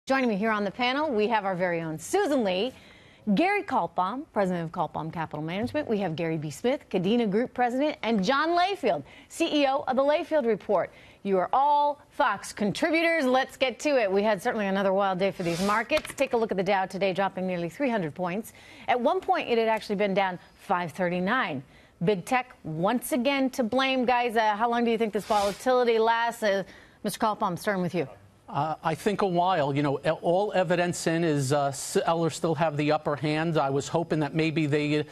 Joining me here on the panel, we have our very own Susan Lee, Gary Kaltbaum, president of Kaltbaum Capital Management. We have Gary B. Smith, Cadena Group president, and John Layfield, CEO of the Layfield Report. You are all Fox contributors. Let's get to it. We had certainly another wild day for these markets. Take a look at the Dow today, dropping nearly 300 points. At one point, it had actually been down 539. Big tech once again to blame. Guys, how long do you think this volatility lasts? Mr. Kaltbaum, starting with you. I think a while. You know, all evidence is sellers still have the upper hand. I was hoping that maybe they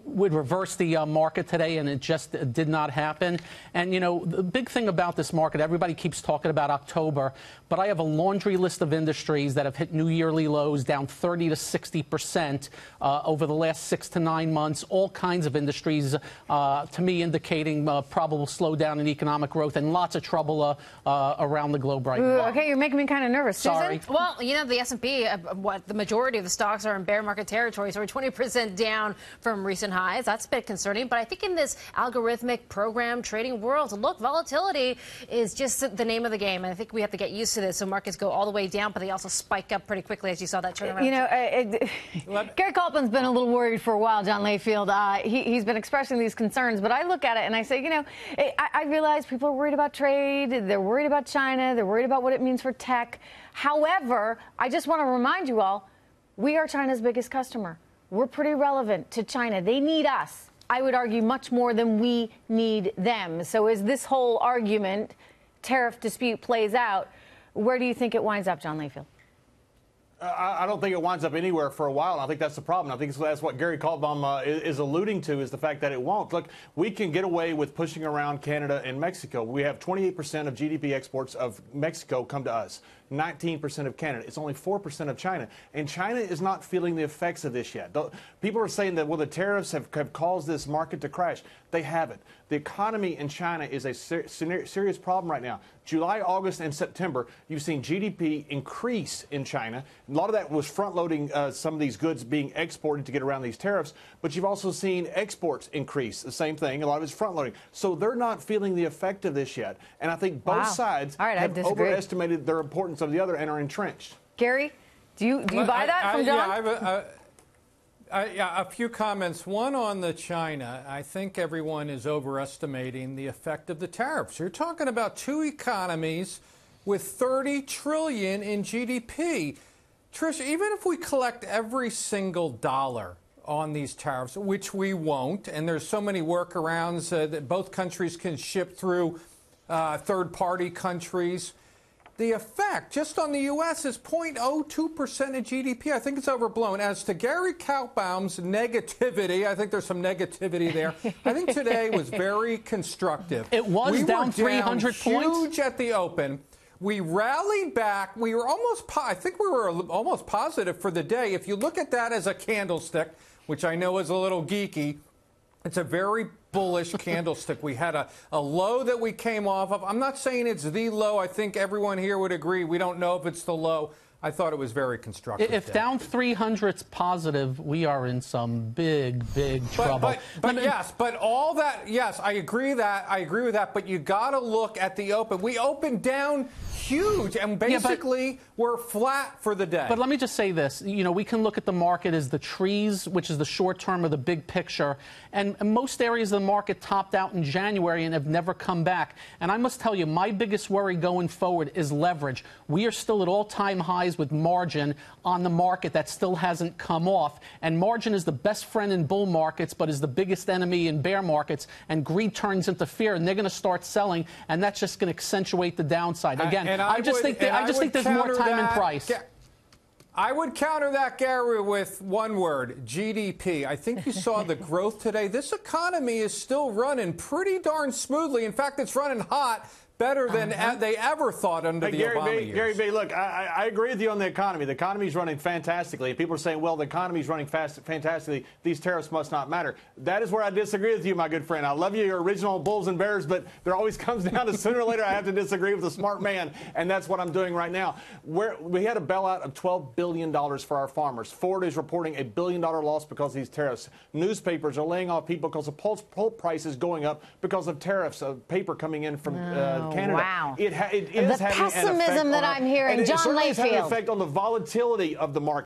would reverse the market today, and it just did not happen. And, you know, the big thing about this market, everybody keeps talking about October, but I have a laundry list of industries that have hit new yearly lows, down 30 to 60% over the last 6 to 9 months. All kinds of industries, to me, indicating probable slowdown in economic growth and lots of trouble around the globe right now. Okay, you're making me kind of nervous. Sorry. Susan? Well, you know, the S&P, the majority of the stocks are in bear market territory, so we're 20% down from recent highs. That's a bit concerning. But I think in this algorithmic program trading world, look, volatility is just the name of the game. And I think we have to get used to this. So markets go all the way down, but they also spike up pretty quickly, as you saw that turnaround. You know, Gary Kaltbaum's been a little worried for a while, John Layfield. He's been expressing these concerns, but I look at it and I say, you know, I realize people are worried about trade. They're worried about China. They're worried about what it means for tech. However, I just want to remind you all, we are China's biggest customer. We're pretty relevant to China. They need us, I would argue, much more than we need them. So as this whole argument, tariff dispute plays out, where do you think it winds up, John Layfield? I don't think it winds up anywhere for a while, and I think that's the problem. I think that's what Gary Kaltbaum is alluding to, is the fact that it won't. Look, we can get away with pushing around Canada and Mexico. We have 28% of GDP exports of Mexico come to us, 19% of Canada. It's only 4% of China, and China is not feeling the effects of this yet. People are saying that, well, the tariffs have caused this market to crash. They haven't. The economy in China is a serious problem right now. July, August, and September, you've seen GDP increase in China. A lot of that was front-loading some of these goods being exported to get around these tariffs, but you've also seen exports increase. The same thing. A lot of it's front-loading. So they're not feeling the effect of this yet. And I think both sides have overestimated their importance of the other and are entrenched. Gary, do you buy that from John? Yeah, a few comments. One on the China. I think everyone is overestimating the effect of the tariffs. You're talking about two economies with 30 trillion in GDP. Trish, even if we collect every single dollar on these tariffs, which we won't, and there's so many workarounds that both countries can ship through third-party countries, the effect just on the U.S. is 0.02% of GDP. I think it's overblown. As to Gary Kaltbaum's negativity, I think there's some negativity there. I think today was very constructive. It was down 300 points. Huge at the open. We rallied back. We were I think we were almost positive for the day. If you look at that as a candlestick, which I know is a little geeky, it's a very bullish candlestick. We had a low that we came off of. I'm not saying it's the low. I think everyone here would agree. We don't know if it's the low. I thought it was very constructive. If down 300's positive, we are in some big trouble. But all that, yes, I agree with that. But you got to look at the open. We opened down huge, and basically we're flat for the day. But let me just say this. You know, we can look at the market as the trees, which is the short term of the big picture. And most areas of the market topped out in January and have never come back. And I must tell you, my biggest worry going forward is leverage. We are still at all-time highs with margin on the market that still hasn't come off. And margin is the best friend in bull markets, but is the biggest enemy in bear markets. And greed turns into fear, and they're going to start selling, and that's just going to accentuate the downside. Again, I just think there's more time and price. I would counter that, Gary, with one word, GDP. I think you saw the growth today. This economy is still running pretty darn smoothly. In fact, it's running hot. Better than they ever thought under the Obama years. Gary B., look, I agree with you on the economy. The economy's running fantastically. And people are saying, well, the economy's running fantastically. These tariffs must not matter. That is where I disagree with you, my good friend. I love you, your original bulls and bears, but there always comes down to sooner or later I have to disagree with a smart man, and that's what I'm doing right now. We had a bailout of $12 billion for our farmers. Ford is reporting a $1 billion loss because of these tariffs. Newspapers are laying off people because of pulp prices going up because of tariffs, of paper coming in from Canada. Wow. It is the having an effect pessimism that on I'm hearing. and John it certainly is having an Layfield. effect on the volatility of the market.